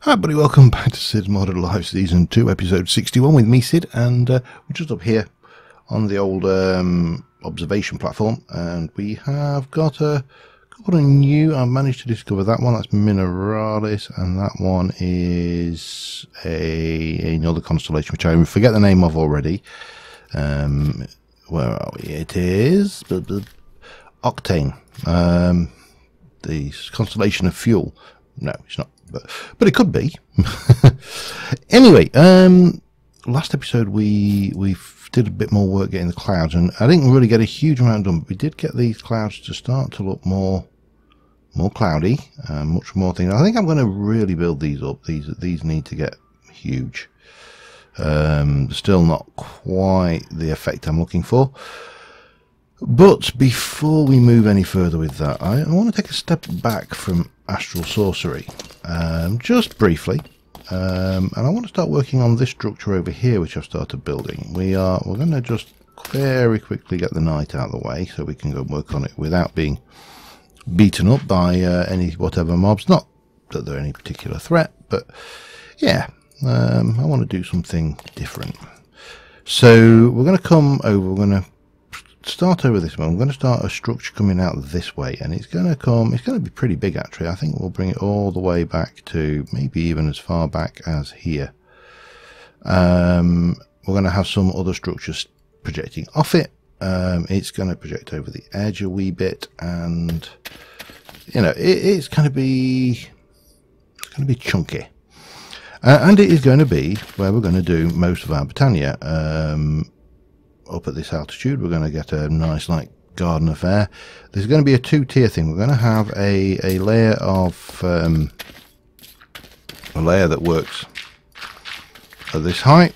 Hi everybody, welcome back to Cids Modded Live Season 2, Episode 61 with me, Cid, and we're just up here on the old observation platform, and we have got a new, I managed to discover that one, that's Mineralis, and that one is another constellation, which I forget the name of already. Where are we? It is Octane, the constellation of fuel. No, it's not. But it could be. Anyway, last episode we did a bit more work getting the clouds, and I didn't really get a huge amount done, but we did get these clouds to start to look more cloudy, much more things. I think I'm going to really build these up. These need to get huge. Still not quite the effect I'm looking for. But before we move any further with that, I want to take a step back from astral sorcery, just briefly, and I want to start working on this structure over here, which I've started building. We're going to just very quickly get the night out of the way, so we can go work on it without being beaten up by any whatever mobs. Not that they're any particular threat, but yeah, I want to do something different. So we're going to come over. We're going to start over this one. I'm going to start a structure coming out this way, and it's going to be pretty big actually. I think we'll bring it all the way back to maybe even as far back as here. We're going to have some other structures projecting off it. It's going to project over the edge a wee bit, and you know, it's going to be chunky, and it is going to be where we're going to do most of our Botania. Up at this altitude, we're going to get a nice like garden affair. There's going to be a two-tier thing. We're going to have a layer of a layer that works at this height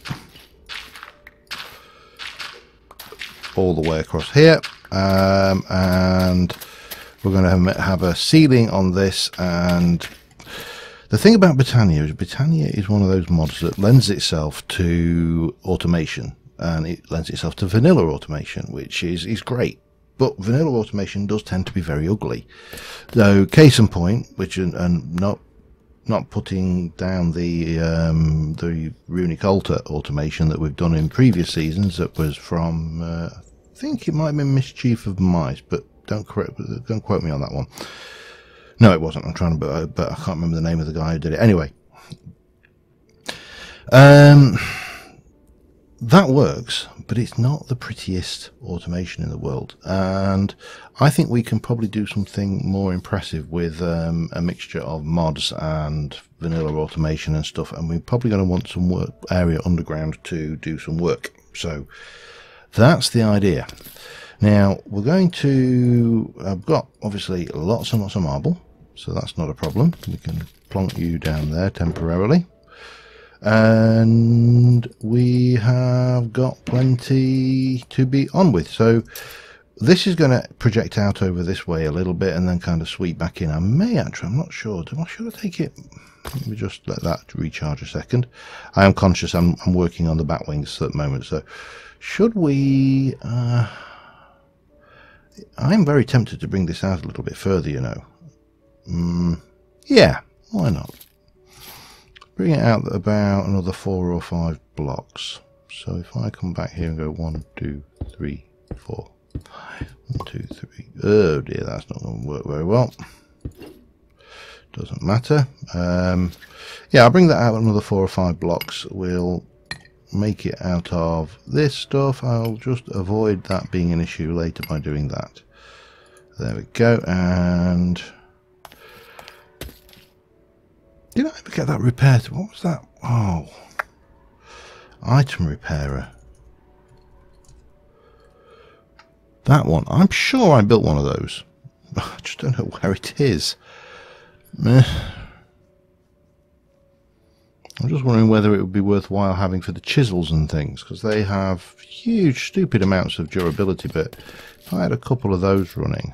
all the way across here, and we're going to have a ceiling on this. And the thing about Britannia is one of those mods that lends itself to automation. And it lends itself to vanilla automation, which is great. But vanilla automation does tend to be very ugly. So, case in point, and not putting down the runic altar automation that we've done in previous seasons. That was from I think it might have been Mischief of Mice, but don't quote me on that one. No, it wasn't. I'm trying to, but I can't remember the name of the guy who did it. Anyway. That works, but it's not the prettiest automation in the world, and I think we can probably do something more impressive with a mixture of mods and vanilla automation and stuff, and we're probably going to want some work area underground to do some work. So that's the idea. Now we're going to, I've got obviously lots and lots of marble, so that's not a problem. We can plonk you down there temporarily. And we have got plenty to be on with, so this is going to project out over this way a little bit and then kind of sweep back in. I may actually, I'm not sure, should I take it? Let me just let that recharge a second. I am conscious I'm working on the Batwings at the moment, so should we I'm very tempted to bring this out a little bit further, you know. Yeah, why not? Bring it out about another 4 or 5 blocks. So if I come back here and go 1, 2, 3, 4, 5, 1, 2, 3. Oh dear, that's not going to work very well. Doesn't matter. Yeah, I'll bring that out another 4 or 5 blocks. We'll make it out of this stuff. I'll just avoid that being an issue later by doing that. There we go. And did I ever get that repaired? What was that? Oh, item repairer. That one. I'm sure I built one of those. I just don't know where it is. I'm just wondering whether it would be worthwhile having for the chisels and things, because they have huge, stupid amounts of durability. But if I had a couple of those running,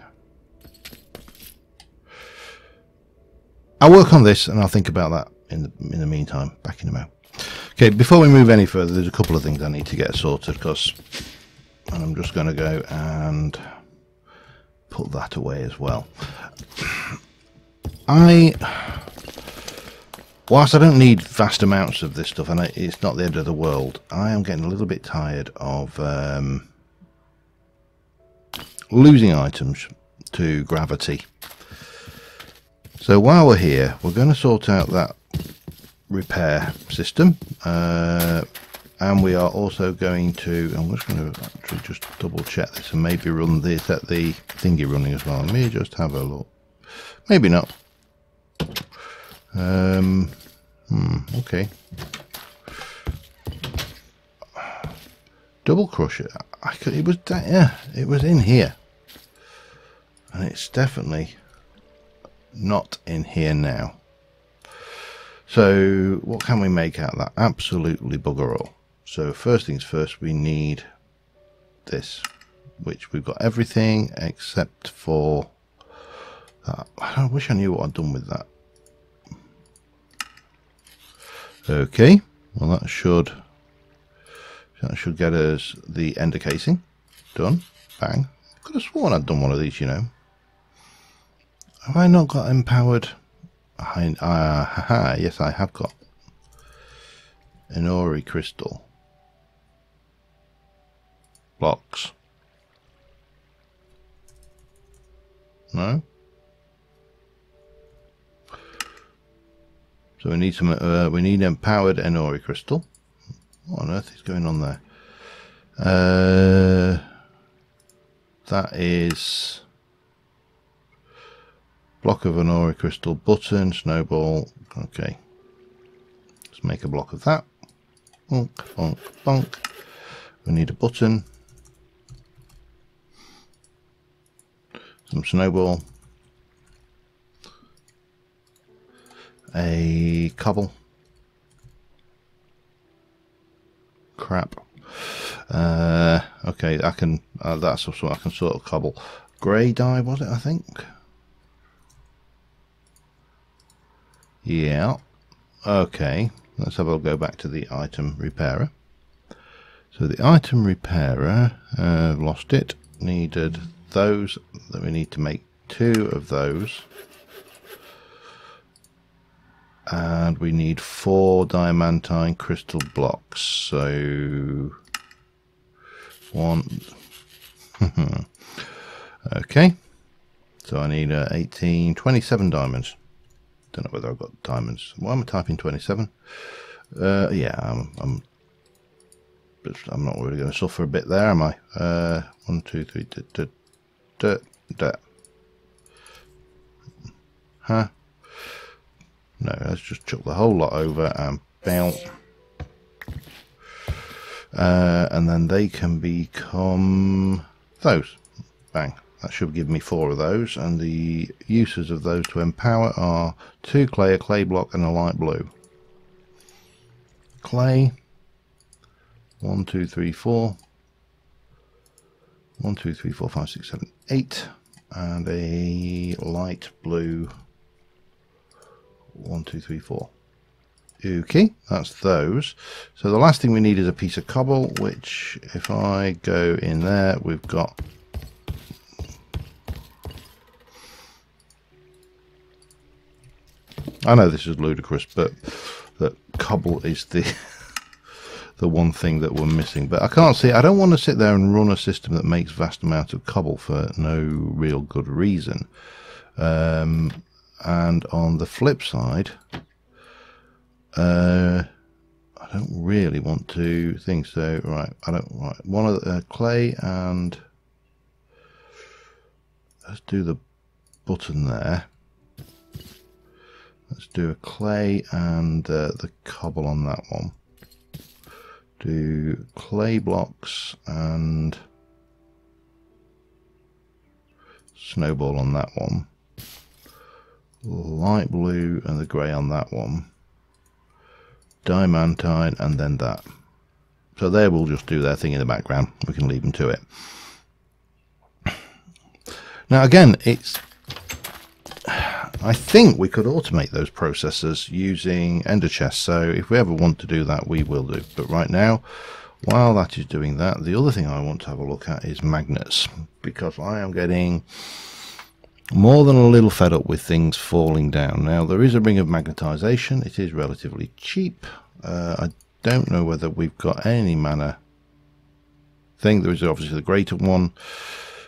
I'll work on this and I'll think about that in the meantime. Back in a moment. Okay, before we move any further, there's a couple of things I need to get sorted, because I'm just going to go and put that away as well. Whilst I don't need vast amounts of this stuff, and it's not the end of the world, I am getting a little bit tired of losing items to gravity. So while we're here, we're going to sort out that repair system, and we are also going to, I'm just going to actually just double check this and maybe run this at the thingy running as well. Let me just have a look. Maybe not. Okay. Double crusher. It was yeah, it was in here, and it's definitely not in here now. So what can we make out of that? Absolutely bugger all. So first things first, we need this, which we've got everything except for that. I wish I knew what I'd done with that. Okay, well that should get us the ender casing done. Bang. I could have sworn I'd done one of these, you know. Have I not got empowered? Yes, I have got an ori crystal blocks. No. So we need some. We need empowered Enori crystal. What on earth is going on there? That is block of Enori crystal, button, snowball. Okay, let's make a block of that. Bonk, bonk, bonk. We need a button, some snowball, a cobble. Crap. Okay, I can. That's also I can sort of cobble. Grey dye was it? I think. Yeah. Okay. Let's have a go back to the item repairer. So the item repairer, lost it. Needed those. That we need to make 2 of those. And we need 4 diamantine crystal blocks. So 1. Okay. So I need 18, 27 diamonds. Don't know whether I've got diamonds. Why am I typing 27? Yeah, I'm not really going to suffer a bit there, am I? 1, 2, 3. Huh? No, let's just chuck the whole lot over and bounce. And then they can become those. Bang. That should give me 4 of those. And the uses of those to empower are 2 clay, a clay block, and a light blue. Clay. 1, 2, 3, 4. 1, 2, 3, 4, 5, 6, 7, 8. And a light blue. 1, 2, 3, 4. Okay, that's those. So the last thing we need is a piece of cobble, which if I go in there, we've got I know this is ludicrous, but that cobble is the the one thing that we're missing. But I can't see. I don't want to sit there and run a system that makes vast amounts of cobble for no real good reason. And on the flip side, I don't really want to think so. Right, I don't. Right, one of the clay, and let's do the button there. Let's do a clay and the cobble on that one. Do clay blocks and snowball on that one. Light blue and the grey on that one. Diamantine and then that. So they will just do their thing in the background. We can leave them to it. Now again, I think we could automate those processes using ender chests, so if we ever want to do that, we will do. But right now, while that is doing that, the other thing I want to have a look at is magnets, because I am getting More than a little fed up with things falling down. Now there is a ring of magnetisation. It is relatively cheap. I don't know whether we've got any mana thing. There is obviously the greater one,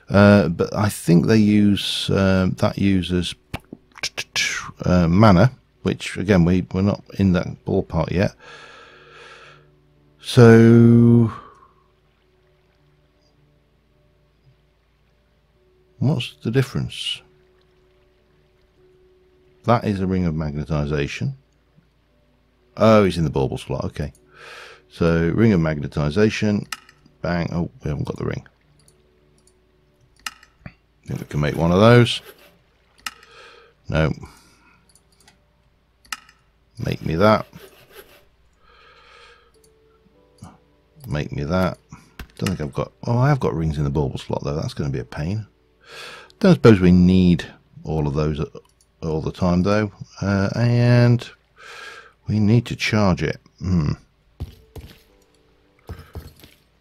but I think they use that uses mana, which again we're not in that ballpark yet. So what's the difference? That is a ring of magnetisation. Oh, it's in the bauble slot. Okay, so ring of magnetisation. Bang. Oh, we haven't got the ring. I think we can make one of those. No. Make me that. Make me that. Don't think I've got... Oh, I have got rings in the bauble slot though. That's going to be a pain. Don't suppose we need all of those all the time though. And we need to charge it.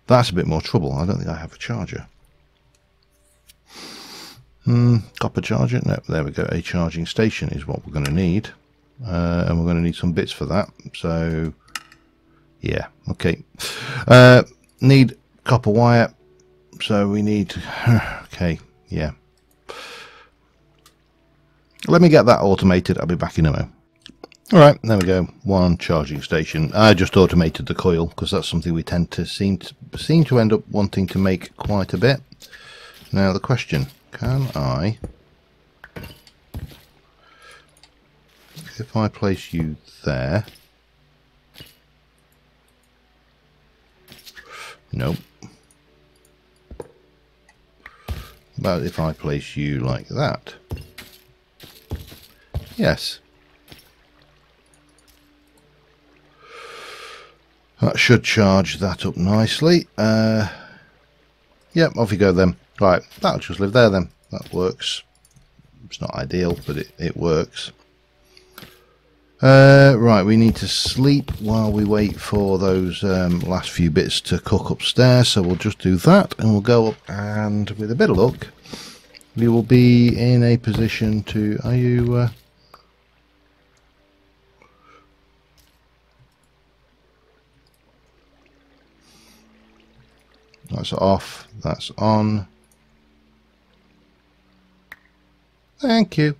That's a bit more trouble. I don't think I have a charger. Copper charger? No, there we go. A charging station is what we're going to need. And we're going to need some bits for that. So, yeah, okay. Need copper wire. So we need... Okay, yeah. Let me get that automated. I'll be back in a moment. Alright, there we go. One charging station. I just automated the coil because that's something we tend to seem to end up wanting to make quite a bit. Now the question, can I... If I place you there... Nope. But if I place you like that... Yes. That should charge that up nicely. Yep, off you go then. Right, that'll just live there then. That works. It's not ideal, but it works. Right, we need to sleep while we wait for those last few bits to cook upstairs. So we'll just do that and we'll go up, and with a bit of luck, we will be in a position to... Are you... That's off, that's on. Thank you.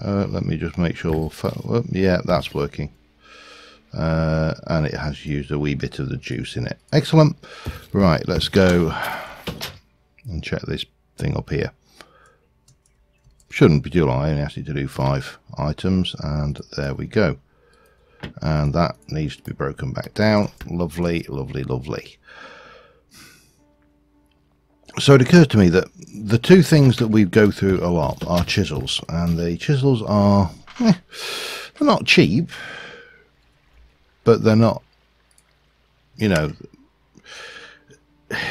Let me just make sure. Yeah, that's working. And it has used a wee bit of the juice in it. Excellent. Right, let's go and check this thing up here. Shouldn't be too long. I only asked you to do 5 items, and there we go. And that needs to be broken back down. Lovely, lovely, lovely. So it occurs to me that the two things that we go through a lot are chisels, and the chisels are they're not cheap, but they're not, you know,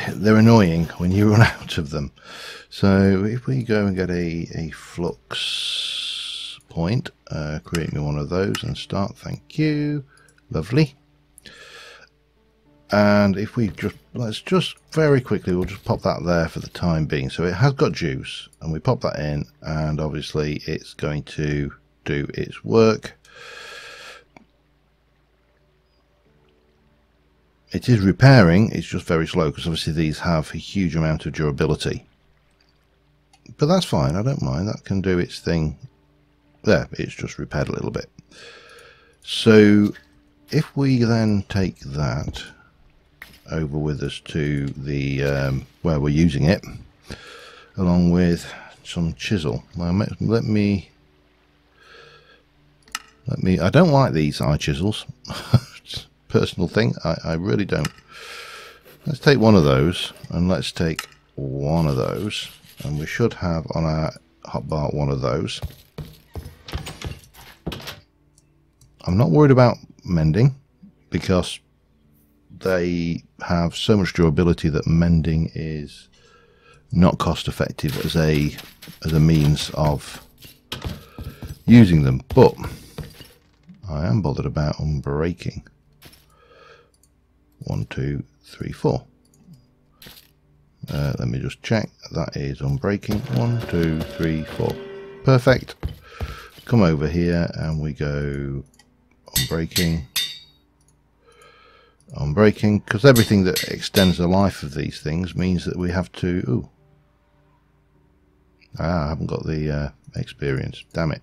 they're annoying when you run out of them. So if we go and get a flux point, create me one of those and start. Thank you. Lovely. And if we just, let's just very quickly, we'll just pop that there for the time being. So it has got juice, and we pop that in, and obviously it's going to do its work. It is repairing, it's just very slow, because obviously these have a huge amount of durability. But that's fine, I don't mind, that can do its thing. There, it's just repaired a little bit. So if we then take that over with us to the where we're using it, along with some chisel. Now let me I don't like these eye chisels. Personal thing, I really don't. Let's take one of those, and let's take one of those, and we should have on our hotbar one of those. I'm not worried about mending, because they have so much durability that mending is not cost effective as a means of using them, but I am bothered about unbreaking. 1, 2, 3, 4. Let me just check. That is unbreaking. 1, 2, 3, 4. Perfect. Come over here and we go unbreaking. Unbreaking, because everything that extends the life of these things means that we have to... Ooh. I haven't got the experience. Damn it.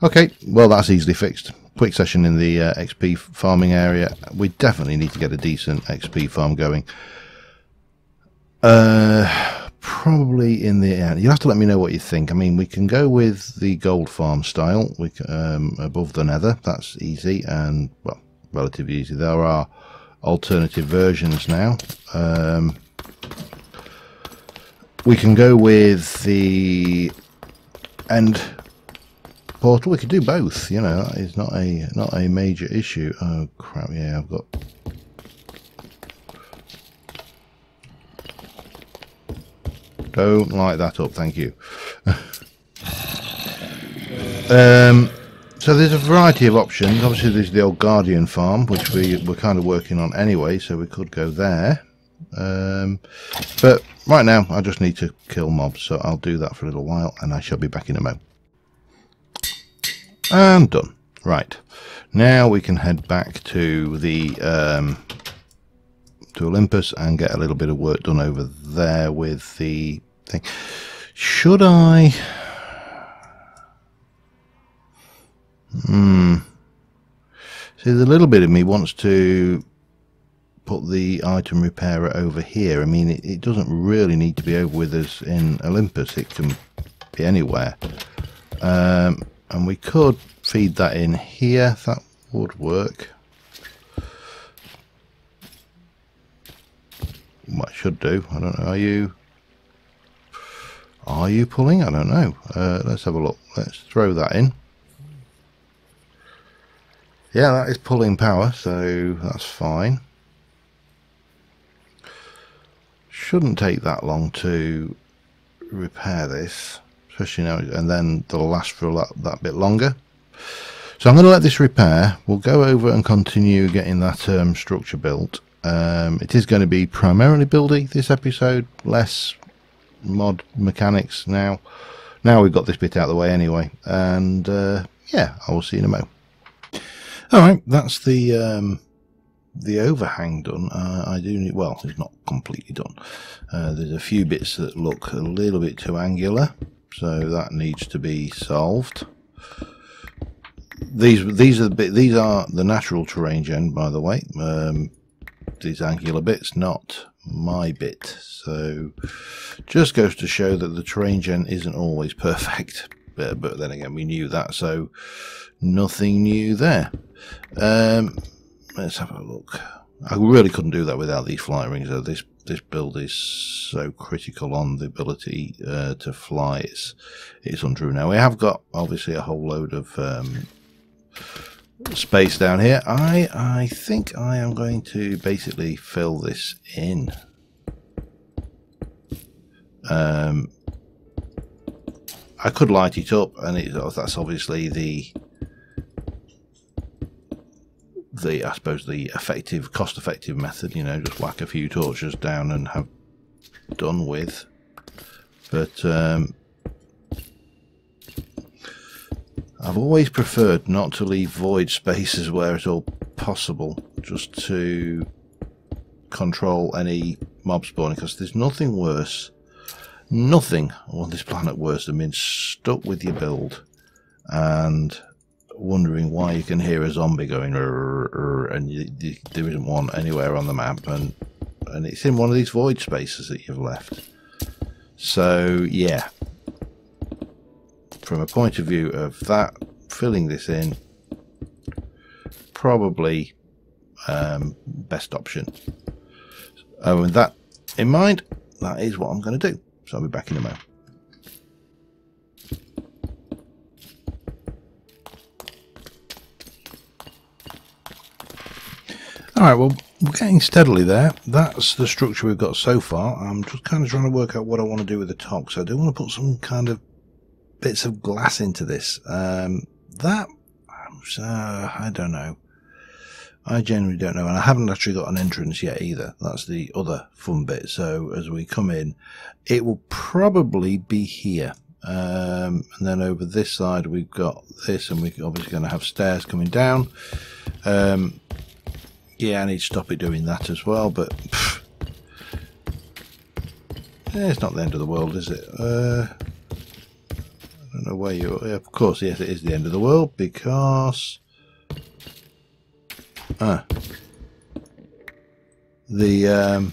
Okay, well that's easily fixed. Quick session in the XP farming area. We definitely need to get a decent XP farm going. Probably in the end. You'll have to let me know what you think. I mean, we can go with the gold farm style. We can, above the nether. That's easy and, well, relatively easy. There are alternative versions now. We can go with the end portal. We could do both, you know. That is not a major issue. Oh crap, yeah, I've got... Don't light that up, thank you. So there's a variety of options. Obviously there's the old Guardian farm, which we're kind of working on anyway, so we could go there. But right now I just need to kill mobs, so I'll do that for a little while and I shall be back in a mo. And done. Right, now we can head back to the to Olympus and get a little bit of work done over there with the thing. Should I... See, the little bit of me wants to put the item repairer over here. I mean, it doesn't really need to be over with us in Olympus. It can be anywhere. And we could feed that in here. That would work. What should do? I don't know. Are you pulling? I don't know. Let's have a look. Let's throw that in. Yeah, that is pulling power, so that's fine. Shouldn't take that long to repair this, especially now, and then they'll last for that bit longer. So I'm going to let this repair. We'll go over and continue getting that structure built. It is going to be primarily buildy this episode, less mod mechanics now. Now we've got this bit out of the way anyway, and yeah, I will see you in a mo. Alright, that's the overhang done. I do need, well, it's not completely done. There's a few bits that look a little bit too angular, so that needs to be solved. These are the natural terrain gen, by the way. These angular bits, not my bit. So just goes to show that the terrain gen isn't always perfect. But then again, we knew that, so nothing new there. Let's have a look. I really couldn't do that without these flight rings, though. This build is so critical on the ability to fly. It's untrue. Now we have got obviously a whole load of space down here. I think I am going to basically fill this in. I could light it up, and that's obviously the I suppose the cost-effective method. You know, just whack a few torches down and have done with. But I've always preferred not to leave void spaces where at all possible, just to control any mob spawning, because there's nothing worse, nothing on this planet worse than being stuck with your build and wondering why you can hear a zombie going and there isn't one anywhere on the map, and it's in one of these void spaces that you've left. So yeah, from a point of view of that, filling this in, probably best option. With that in mind, that is what I'm going to do. So I'll be back in a moment. Alright, well, we're getting steadily there. That's the structure we've got so far. I'm just kind of trying to work out what I want to do with the top. So I do want to put some kind of bits of glass into this. I don't know. I genuinely don't know, and I haven't actually got an entrance yet either. That's the other fun bit. So as we come in, it will probably be here. And then over this side we've got this, and we're obviously going to have stairs coming down. Yeah, I need to stop it doing that as well, but it's not the end of the world, is it? I don't know where you are. Of course, yes, it is the end of the world, because the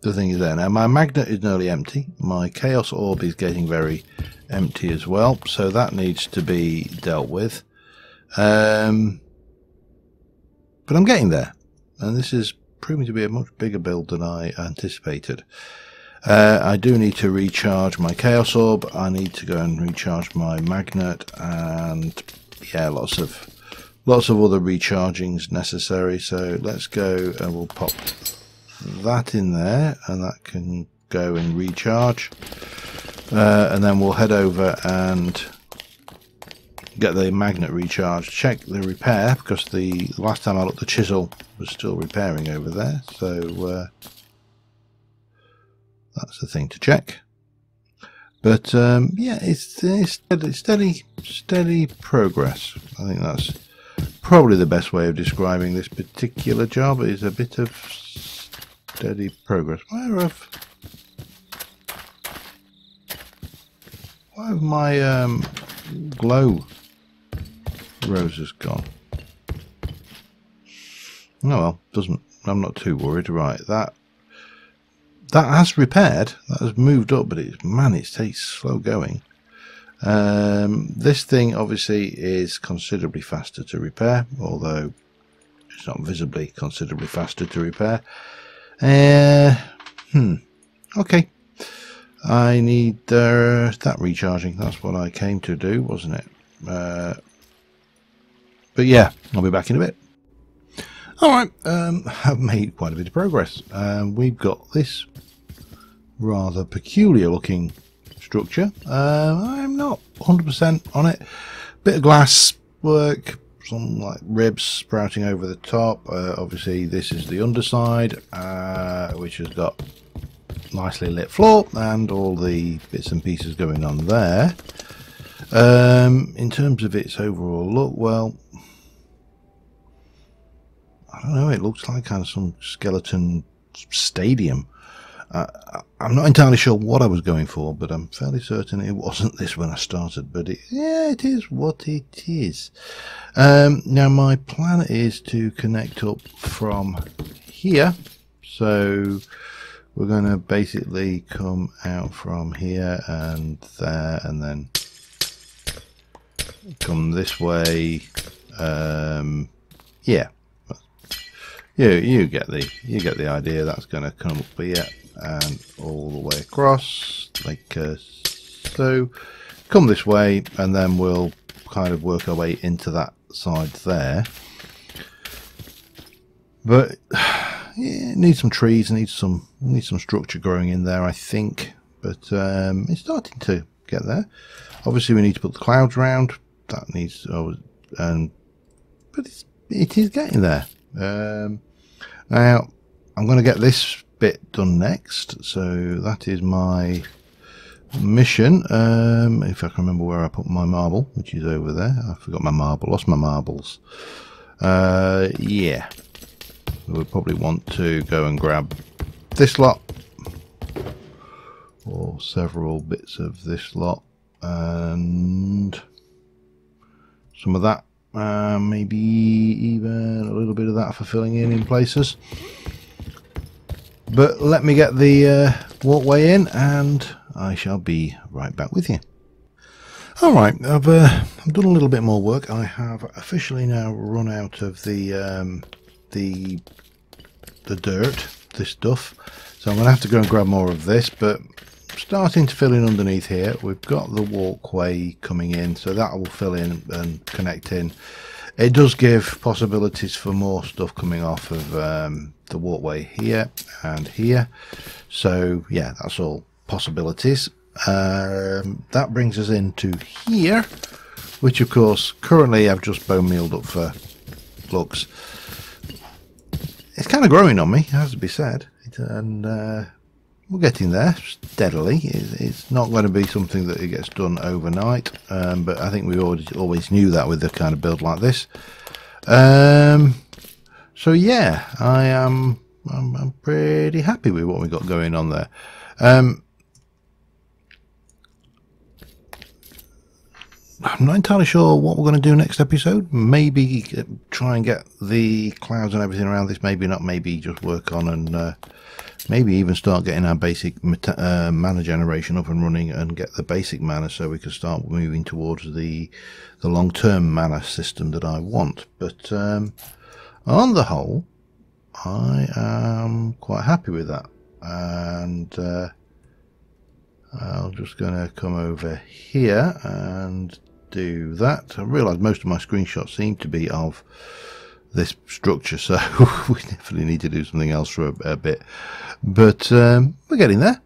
thing is there. Now my magnet is nearly empty. My chaos orb is getting very empty as well, so that needs to be dealt with. But I'm getting there, and this is proving to be a much bigger build than I anticipated. I do need to recharge my chaos orb. I need to go and recharge my magnet, and yeah, lots of other rechargings necessary. So let's go, and we'll pop that in there, and that can go and recharge, and then we'll head over and get the magnet recharged, check the repair, because the last time I looked the chisel was still repairing over there, so that's the thing to check. But yeah, it's steady progress. I think that's probably the best way of describing this particular job, is a bit of steady progress. Where have my glow roses gone? Oh well, I'm not too worried. Right, that has repaired, that has moved up, but it takes slow going. This thing obviously is considerably faster to repair, although it's not visibly considerably faster to repair. Okay, I need that recharging. That's what I came to do, wasn't it? But yeah, I'll be back in a bit. Alright, I've made quite a bit of progress. We've got this rather peculiar looking structure. I'm not 100% on it. Bit of glass work, some like ribs sprouting over the top. Obviously this is the underside, which has got nicely lit floor and all the bits and pieces going on there. In terms of its overall look, well, I don't know, it looks like kind of some skeleton stadium. I'm not entirely sure what I was going for, but I'm fairly certain it wasn't this when I started, but yeah, it is what it is. Now my plan is to connect up from here, so we're going to basically come out from here and there, and then come this way. Yeah, you get the idea. That's going to come up here and all the way across, like so. Come this way, and then we'll kind of work our way into that side there. But yeah, it needs some trees, needs some structure growing in there, I think. But it's starting to get there. Obviously, we need to put the clouds around. That needs, but it is getting there. Now I'm going to get this bit done next, so that is my mission. If I can remember where I put my marble, which is over there. I forgot my marble, lost my marbles. Yeah, we'll probably want to go and grab this lot, or several bits of this lot, and some of that, maybe even a little bit of that for filling in places. But let me get the walkway in, and I shall be right back with you. Alright, I've done a little bit more work. I have officially now run out of the dirt, this stuff, so I'm going to have to go and grab more of this, but starting to fill in underneath here. We've got the walkway coming in, so that will fill in and connect in. It does give possibilities for more stuff coming off of the walkway here and here, so yeah, that's all possibilities. That brings us into here, which of course currently I've just bone mealed up for looks, it's kind of growing on me, it has to be said, and we're getting there steadily. It's not going to be something that it gets done overnight, but I think we always knew that with the kind of build like this. So yeah, I'm pretty happy with what we got going on there. I'm not entirely sure what we're going to do next episode. Maybe try and get the clouds and everything around this. Maybe not. Maybe just work on and maybe even start getting our basic mana generation up and running and get the basic mana so we can start moving towards the long-term mana system that I want. But on the whole, I am quite happy with that. And I'm just going to come over here and do that. I realise most of my screenshots seem to be of this structure, so we definitely need to do something else for a bit. But we're getting there.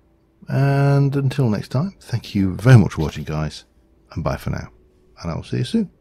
And until next time, thank you very much for watching, guys, and bye for now. And I will see you soon.